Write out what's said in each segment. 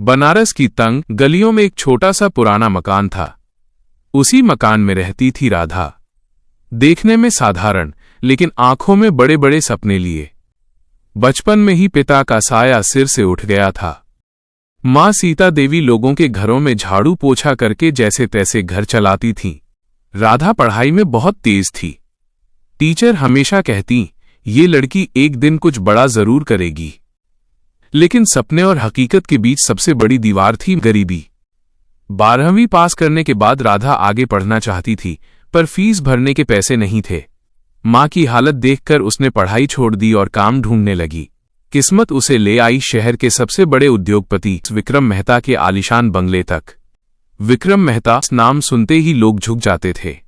बनारस की तंग गलियों में एक छोटा सा पुराना मकान था। उसी मकान में रहती थी राधा। देखने में साधारण, लेकिन आंखों में बड़े बड़े सपने लिए। बचपन में ही पिता का साया सिर से उठ गया था। माँ सीता देवी लोगों के घरों में झाड़ू पोछा करके जैसे तैसे घर चलाती थीं। राधा पढ़ाई में बहुत तेज थी। टीचर हमेशा कहती, ये लड़की एक दिन कुछ बड़ा जरूर करेगी। लेकिन सपने और हकीकत के बीच सबसे बड़ी दीवार थी गरीबी। 12वीं पास करने के बाद राधा आगे पढ़ना चाहती थी, पर फीस भरने के पैसे नहीं थे। माँ की हालत देखकर उसने पढ़ाई छोड़ दी और काम ढूंढने लगी। किस्मत उसे ले आई शहर के सबसे बड़े उद्योगपति विक्रम मेहता के आलीशान बंगले तक। विक्रम मेहता नाम सुनते ही लोग झुक जाते थे।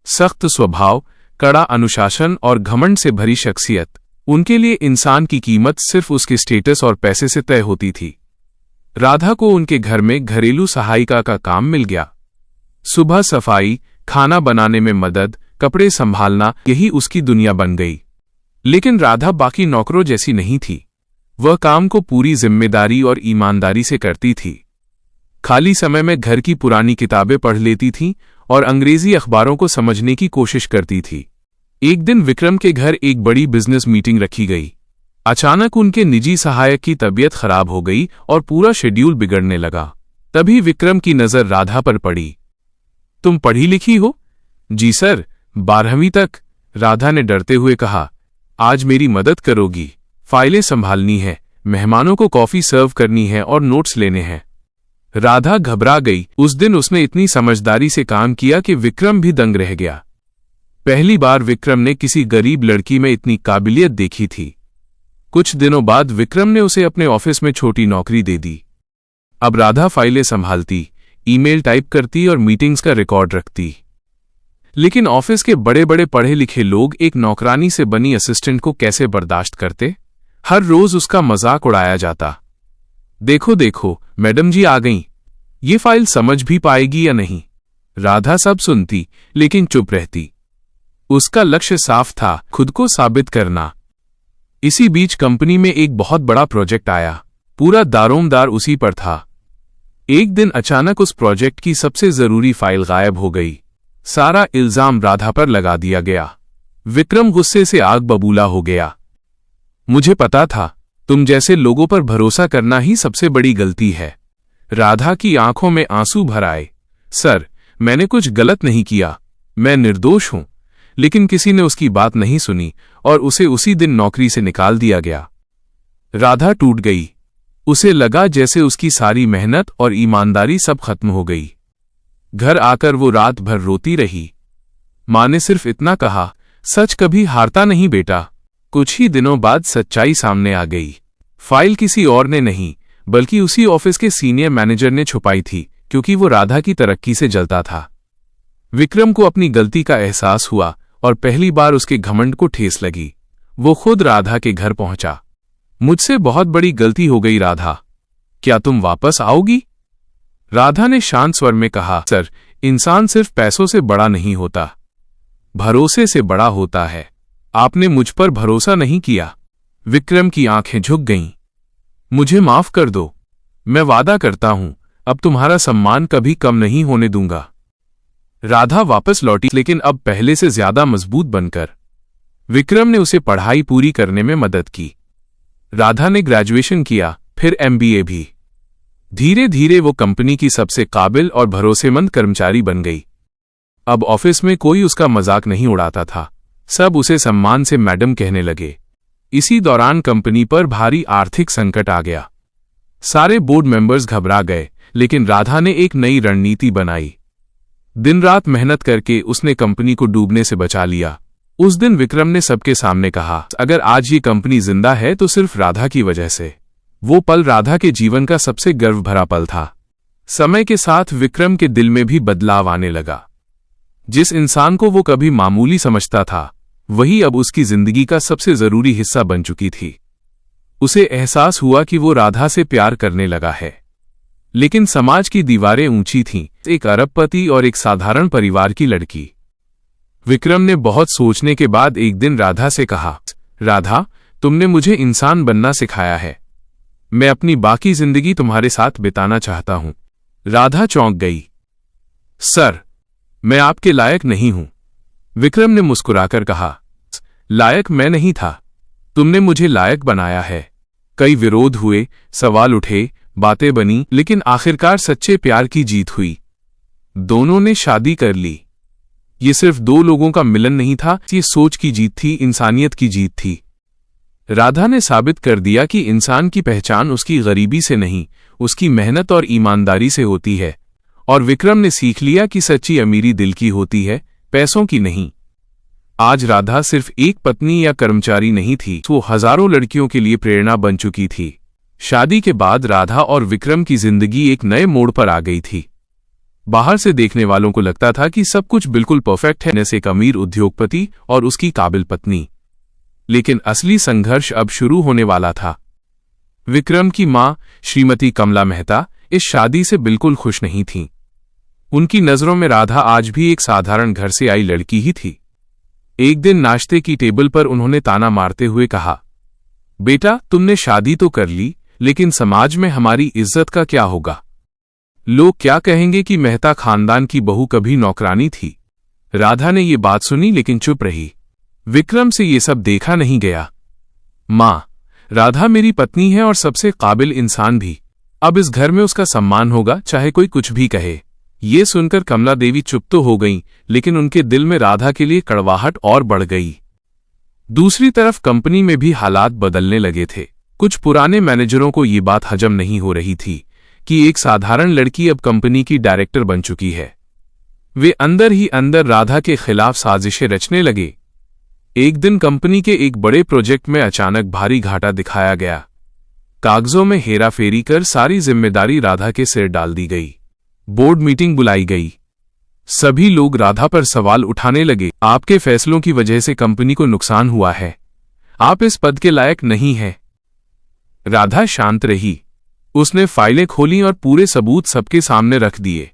सख्त स्वभाव, कड़ा अनुशासन और घमंड से भरी शख्सियत। उनके लिए इंसान की कीमत सिर्फ उसके स्टेटस और पैसे से तय होती थी। राधा को उनके घर में घरेलू सहायिका का काम मिल गया। सुबह सफाई, खाना बनाने में मदद, कपड़े संभालना, यही उसकी दुनिया बन गई। लेकिन राधा बाकी नौकरों जैसी नहीं थी। वह काम को पूरी जिम्मेदारी और ईमानदारी से करती थी। खाली समय में घर की पुरानी किताबें पढ़ लेती थी और अंग्रेजी अखबारों को समझने की कोशिश करती थी। एक दिन विक्रम के घर एक बड़ी बिजनेस मीटिंग रखी गई। अचानक उनके निजी सहायक की तबीयत खराब हो गई और पूरा शेड्यूल बिगड़ने लगा। तभी विक्रम की नजर राधा पर पड़ी। तुम पढ़ी लिखी हो? जी सर, 12वीं तक, राधा ने डरते हुए कहा। आज मेरी मदद करोगी? फाइलें संभालनी है, मेहमानों को कॉफी सर्व करनी है और नोट्स लेने हैं। राधा घबरा गई। उस दिन उसने इतनी समझदारी से काम किया कि विक्रम भी दंग रह गया। पहली बार विक्रम ने किसी गरीब लड़की में इतनी काबिलियत देखी थी। कुछ दिनों बाद विक्रम ने उसे अपने ऑफिस में छोटी नौकरी दे दी। अब राधा फाइलें संभालती, ईमेल टाइप करती और मीटिंग्स का रिकॉर्ड रखती। लेकिन ऑफिस के बड़े बड़े पढ़े लिखे लोग एक नौकरानी से बनी असिस्टेंट को कैसे बर्दाश्त करते? हर रोज उसका मजाक उड़ाया जाता। देखो देखो, मैडम जी आ गईं। ये फाइल समझ भी पाएगी या नहीं? राधा सब सुनती, लेकिन चुप रहती। उसका लक्ष्य साफ था, खुद को साबित करना। इसी बीच कंपनी में एक बहुत बड़ा प्रोजेक्ट आया। पूरा दारोमदार उसी पर था। एक दिन अचानक उस प्रोजेक्ट की सबसे जरूरी फाइल गायब हो गई। सारा इल्जाम राधा पर लगा दिया गया। विक्रम गुस्से से आग बबूला हो गया। मुझे पता था, तुम जैसे लोगों पर भरोसा करना ही सबसे बड़ी गलती है। राधा की आंखों में आंसू भर आए। सर, मैंने कुछ गलत नहीं किया, मैं निर्दोष हूं। लेकिन किसी ने उसकी बात नहीं सुनी और उसे उसी दिन नौकरी से निकाल दिया गया। राधा टूट गई। उसे लगा जैसे उसकी सारी मेहनत और ईमानदारी सब खत्म हो गई। घर आकर वो रात भर रोती रही। माँ ने सिर्फ इतना कहा, सच कभी हारता नहीं बेटा। कुछ ही दिनों बाद सच्चाई सामने आ गई। फाइल किसी और ने नहीं, बल्कि उसी ऑफिस के सीनियर मैनेजर ने छुपाई थी, क्योंकि वो राधा की तरक्की से जलता था। विक्रम को अपनी गलती का एहसास हुआ और पहली बार उसके घमंड को ठेस लगी। वो खुद राधा के घर पहुंचा। मुझसे बहुत बड़ी गलती हो गई राधा, क्या तुम वापस आओगी? राधा ने शांत स्वर में कहा, सर, इंसान सिर्फ पैसों से बड़ा नहीं होता, भरोसे से बड़ा होता है। आपने मुझ पर भरोसा नहीं किया। विक्रम की आंखें झुक गईं। मुझे माफ कर दो। मैं वादा करता हूं, अब तुम्हारा सम्मान कभी कम नहीं होने दूंगा। राधा वापस लौटी, लेकिन अब पहले से ज्यादा मजबूत बनकर। विक्रम ने उसे पढ़ाई पूरी करने में मदद की। राधा ने ग्रेजुएशन किया, फिर MBA भी। धीरे धीरे वो कंपनी की सबसे काबिल और भरोसेमंद कर्मचारी बन गई। अब ऑफिस में कोई उसका मजाक नहीं उड़ाता था। सब उसे सम्मान से मैडम कहने लगे। इसी दौरान कंपनी पर भारी आर्थिक संकट आ गया। सारे बोर्ड मेंबर्स घबरा गए, लेकिन राधा ने एक नई रणनीति बनाई। दिन रात मेहनत करके उसने कंपनी को डूबने से बचा लिया। उस दिन विक्रम ने सबके सामने कहा, अगर आज ये कंपनी जिंदा है तो सिर्फ राधा की वजह से। वो पल राधा के जीवन का सबसे गर्व भरा पल था। समय के साथ विक्रम के दिल में भी बदलाव आने लगा। जिस इंसान को वो कभी मामूली समझता था, वही अब उसकी जिंदगी का सबसे जरूरी हिस्सा बन चुकी थी। उसे एहसास हुआ कि वो राधा से प्यार करने लगा है। लेकिन समाज की दीवारें ऊंची थीं, एक अरबपति और एक साधारण परिवार की लड़की। विक्रम ने बहुत सोचने के बाद एक दिन राधा से कहा, राधा, तुमने मुझे इंसान बनना सिखाया है। मैं अपनी बाकी जिंदगी तुम्हारे साथ बिताना चाहता हूं। राधा चौंक गई। सर, मैं आपके लायक नहीं हूं, विक्रम ने मुस्कुराकर कहा। लायक मैं नहीं था, तुमने मुझे लायक बनाया है। कई विरोध हुए, सवाल उठे, बातें बनी, लेकिन आखिरकार सच्चे प्यार की जीत हुई। दोनों ने शादी कर ली। ये सिर्फ दो लोगों का मिलन नहीं था, ये सोच की जीत थी, इंसानियत की जीत थी। राधा ने साबित कर दिया कि इंसान की पहचान उसकी गरीबी से नहीं, उसकी मेहनत और ईमानदारी से होती है। और विक्रम ने सीख लिया कि सच्ची अमीरी दिल की होती है, पैसों की नहीं। आज राधा सिर्फ एक पत्नी या कर्मचारी नहीं थी, वो हजारों लड़कियों के लिए प्रेरणा बन चुकी थी। शादी के बाद राधा और विक्रम की जिंदगी एक नए मोड़ पर आ गई थी। बाहर से देखने वालों को लगता था कि सब कुछ बिल्कुल परफेक्ट है, जैसे एक अमीर उद्योगपति और उसकी काबिल पत्नी। लेकिन असली संघर्ष अब शुरू होने वाला था। विक्रम की मां श्रीमती कमला मेहता इस शादी से बिल्कुल खुश नहीं थीं। उनकी नजरों में राधा आज भी एक साधारण घर से आई लड़की ही थी। एक दिन नाश्ते की टेबल पर उन्होंने ताना मारते हुए कहा, बेटा, तुमने शादी तो कर ली, लेकिन समाज में हमारी इज्जत का क्या होगा? लोग क्या कहेंगे कि मेहता खानदान की बहू कभी नौकरानी थी? राधा ने ये बात सुनी लेकिन चुप रही। विक्रम से ये सब देखा नहीं गया। मां, राधा मेरी पत्नी है और सबसे काबिल इंसान भी। अब इस घर में उसका सम्मान होगा, चाहे कोई कुछ भी कहे। ये सुनकर कमला देवी चुप तो हो गईं, लेकिन उनके दिल में राधा के लिए कड़वाहट और बढ़ गई। दूसरी तरफ कंपनी में भी हालात बदलने लगे थे। कुछ पुराने मैनेजरों को ये बात हजम नहीं हो रही थी कि एक साधारण लड़की अब कंपनी की डायरेक्टर बन चुकी है। वे अंदर ही अंदर राधा के खिलाफ साजिशें रचने लगे। एक दिन कंपनी के एक बड़े प्रोजेक्ट में अचानक भारी घाटा दिखाया गया। कागजों में हेराफेरी कर सारी जिम्मेदारी राधा के सिर डाल दी गई। बोर्ड मीटिंग बुलाई गई। सभी लोग राधा पर सवाल उठाने लगे। आपके फैसलों की वजह से कंपनी को नुकसान हुआ है, आप इस पद के लायक नहीं हैं। राधा शांत रही। उसने फाइलें खोली और पूरे सबूत सबके सामने रख दिए।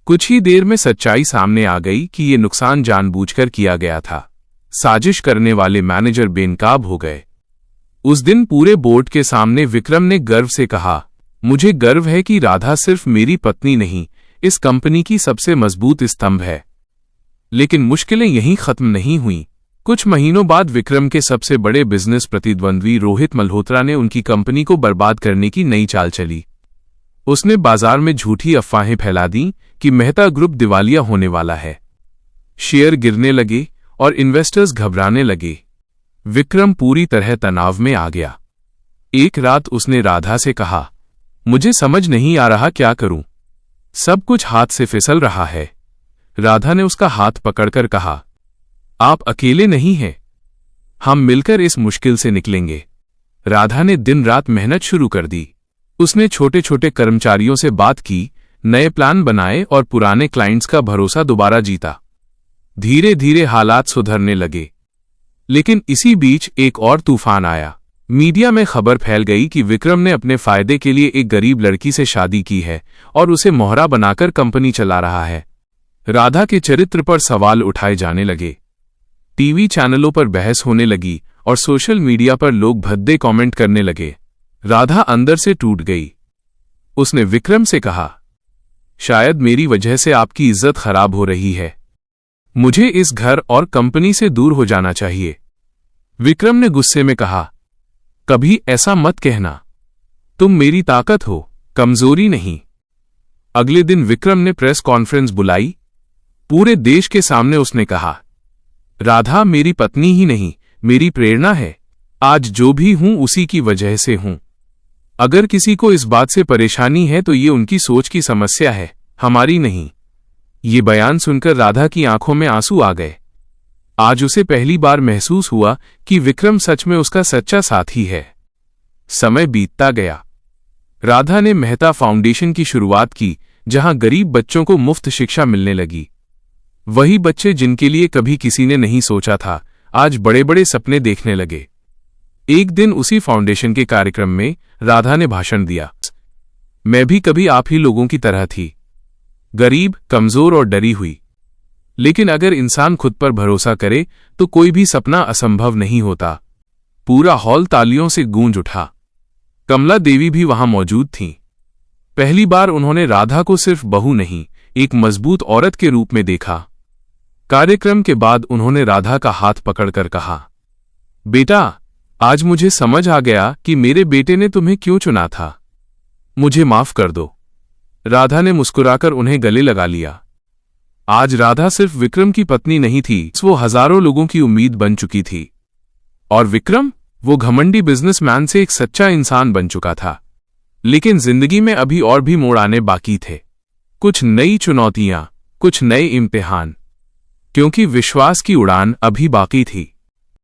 कुछ ही देर में सच्चाई सामने आ गई कि ये नुकसान जानबूझकर किया गया था। साजिश करने वाले मैनेजर बेनकाब हो गए। उस दिन पूरे बोर्ड के सामने विक्रम ने गर्व से कहा, मुझे गर्व है कि राधा सिर्फ मेरी पत्नी नहीं, इस कंपनी की सबसे मजबूत स्तंभ है। लेकिन मुश्किलें यहीं खत्म नहीं हुईं। कुछ महीनों बाद विक्रम के सबसे बड़े बिजनेस प्रतिद्वंद्वी रोहित मल्होत्रा ने उनकी कंपनी को बर्बाद करने की नई चाल चली। उसने बाजार में झूठी अफवाहें फैला दी कि मेहता ग्रुप दिवालिया होने वाला है। शेयर गिरने लगे और इन्वेस्टर्स घबराने लगे। विक्रम पूरी तरह तनाव में आ गया। एक रात उसने राधा से कहा, मुझे समझ नहीं आ रहा क्या करूं, सब कुछ हाथ से फिसल रहा है। राधा ने उसका हाथ पकड़कर कहा, आप अकेले नहीं हैं, हम मिलकर इस मुश्किल से निकलेंगे। राधा ने दिन रात मेहनत शुरू कर दी। उसने छोटे छोटे कर्मचारियों से बात की, नए प्लान बनाए और पुराने क्लाइंट्स का भरोसा दोबारा जीता। धीरे धीरे हालात सुधरने लगे। लेकिन इसी बीच एक और तूफान आया। मीडिया में खबर फैल गई कि विक्रम ने अपने फायदे के लिए एक गरीब लड़की से शादी की है और उसे मोहरा बनाकर कंपनी चला रहा है। राधा के चरित्र पर सवाल उठाए जाने लगे। टीवी चैनलों पर बहस होने लगी और सोशल मीडिया पर लोग भद्दे कमेंट करने लगे। राधा अंदर से टूट गई। उसने विक्रम से कहा, शायद मेरी वजह से आपकी इज्जत खराब हो रही है, मुझे इस घर और कंपनी से दूर हो जाना चाहिए। विक्रम ने गुस्से में कहा, कभी ऐसा मत कहना, तुम मेरी ताकत हो, कमजोरी नहीं। अगले दिन विक्रम ने प्रेस कॉन्फ्रेंस बुलाई। पूरे देश के सामने उसने कहा, राधा मेरी पत्नी ही नहीं, मेरी प्रेरणा है। आज जो भी हूं उसी की वजह से हूं। अगर किसी को इस बात से परेशानी है तो ये उनकी सोच की समस्या है, हमारी नहीं। ये बयान सुनकर राधा की आंखों में आंसू आ गए। आज उसे पहली बार महसूस हुआ कि विक्रम सच में उसका सच्चा साथी है। समय बीतता गया। राधा ने मेहता फाउंडेशन की शुरुआत की, जहां गरीब बच्चों को मुफ्त शिक्षा मिलने लगी। वही बच्चे जिनके लिए कभी किसी ने नहीं सोचा था, आज बड़े बड़े सपने देखने लगे। एक दिन उसी फाउंडेशन के कार्यक्रम में राधा ने भाषण दिया, मैं भी कभी आप ही लोगों की तरह थी, गरीब, कमजोर और डरी हुई। लेकिन अगर इंसान खुद पर भरोसा करे तो कोई भी सपना असंभव नहीं होता। पूरा हॉल तालियों से गूंज उठा। कमला देवी भी वहां मौजूद थीं। पहली बार उन्होंने राधा को सिर्फ बहू नहीं, एक मजबूत औरत के रूप में देखा। कार्यक्रम के बाद उन्होंने राधा का हाथ पकड़कर कहा, बेटा, आज मुझे समझ आ गया कि मेरे बेटे ने तुम्हें क्यों चुना था। मुझे माफ कर दो। राधा ने मुस्कुराकर उन्हें गले लगा लिया। आज राधा सिर्फ विक्रम की पत्नी नहीं थी, वो हजारों लोगों की उम्मीद बन चुकी थी। और विक्रम, वो घमंडी बिजनेसमैन से एक सच्चा इंसान बन चुका था। लेकिन जिंदगी में अभी और भी मोड़ आने बाकी थे। कुछ नई चुनौतियां, कुछ नए इम्तिहान, क्योंकि विश्वास की उड़ान अभी बाकी थी।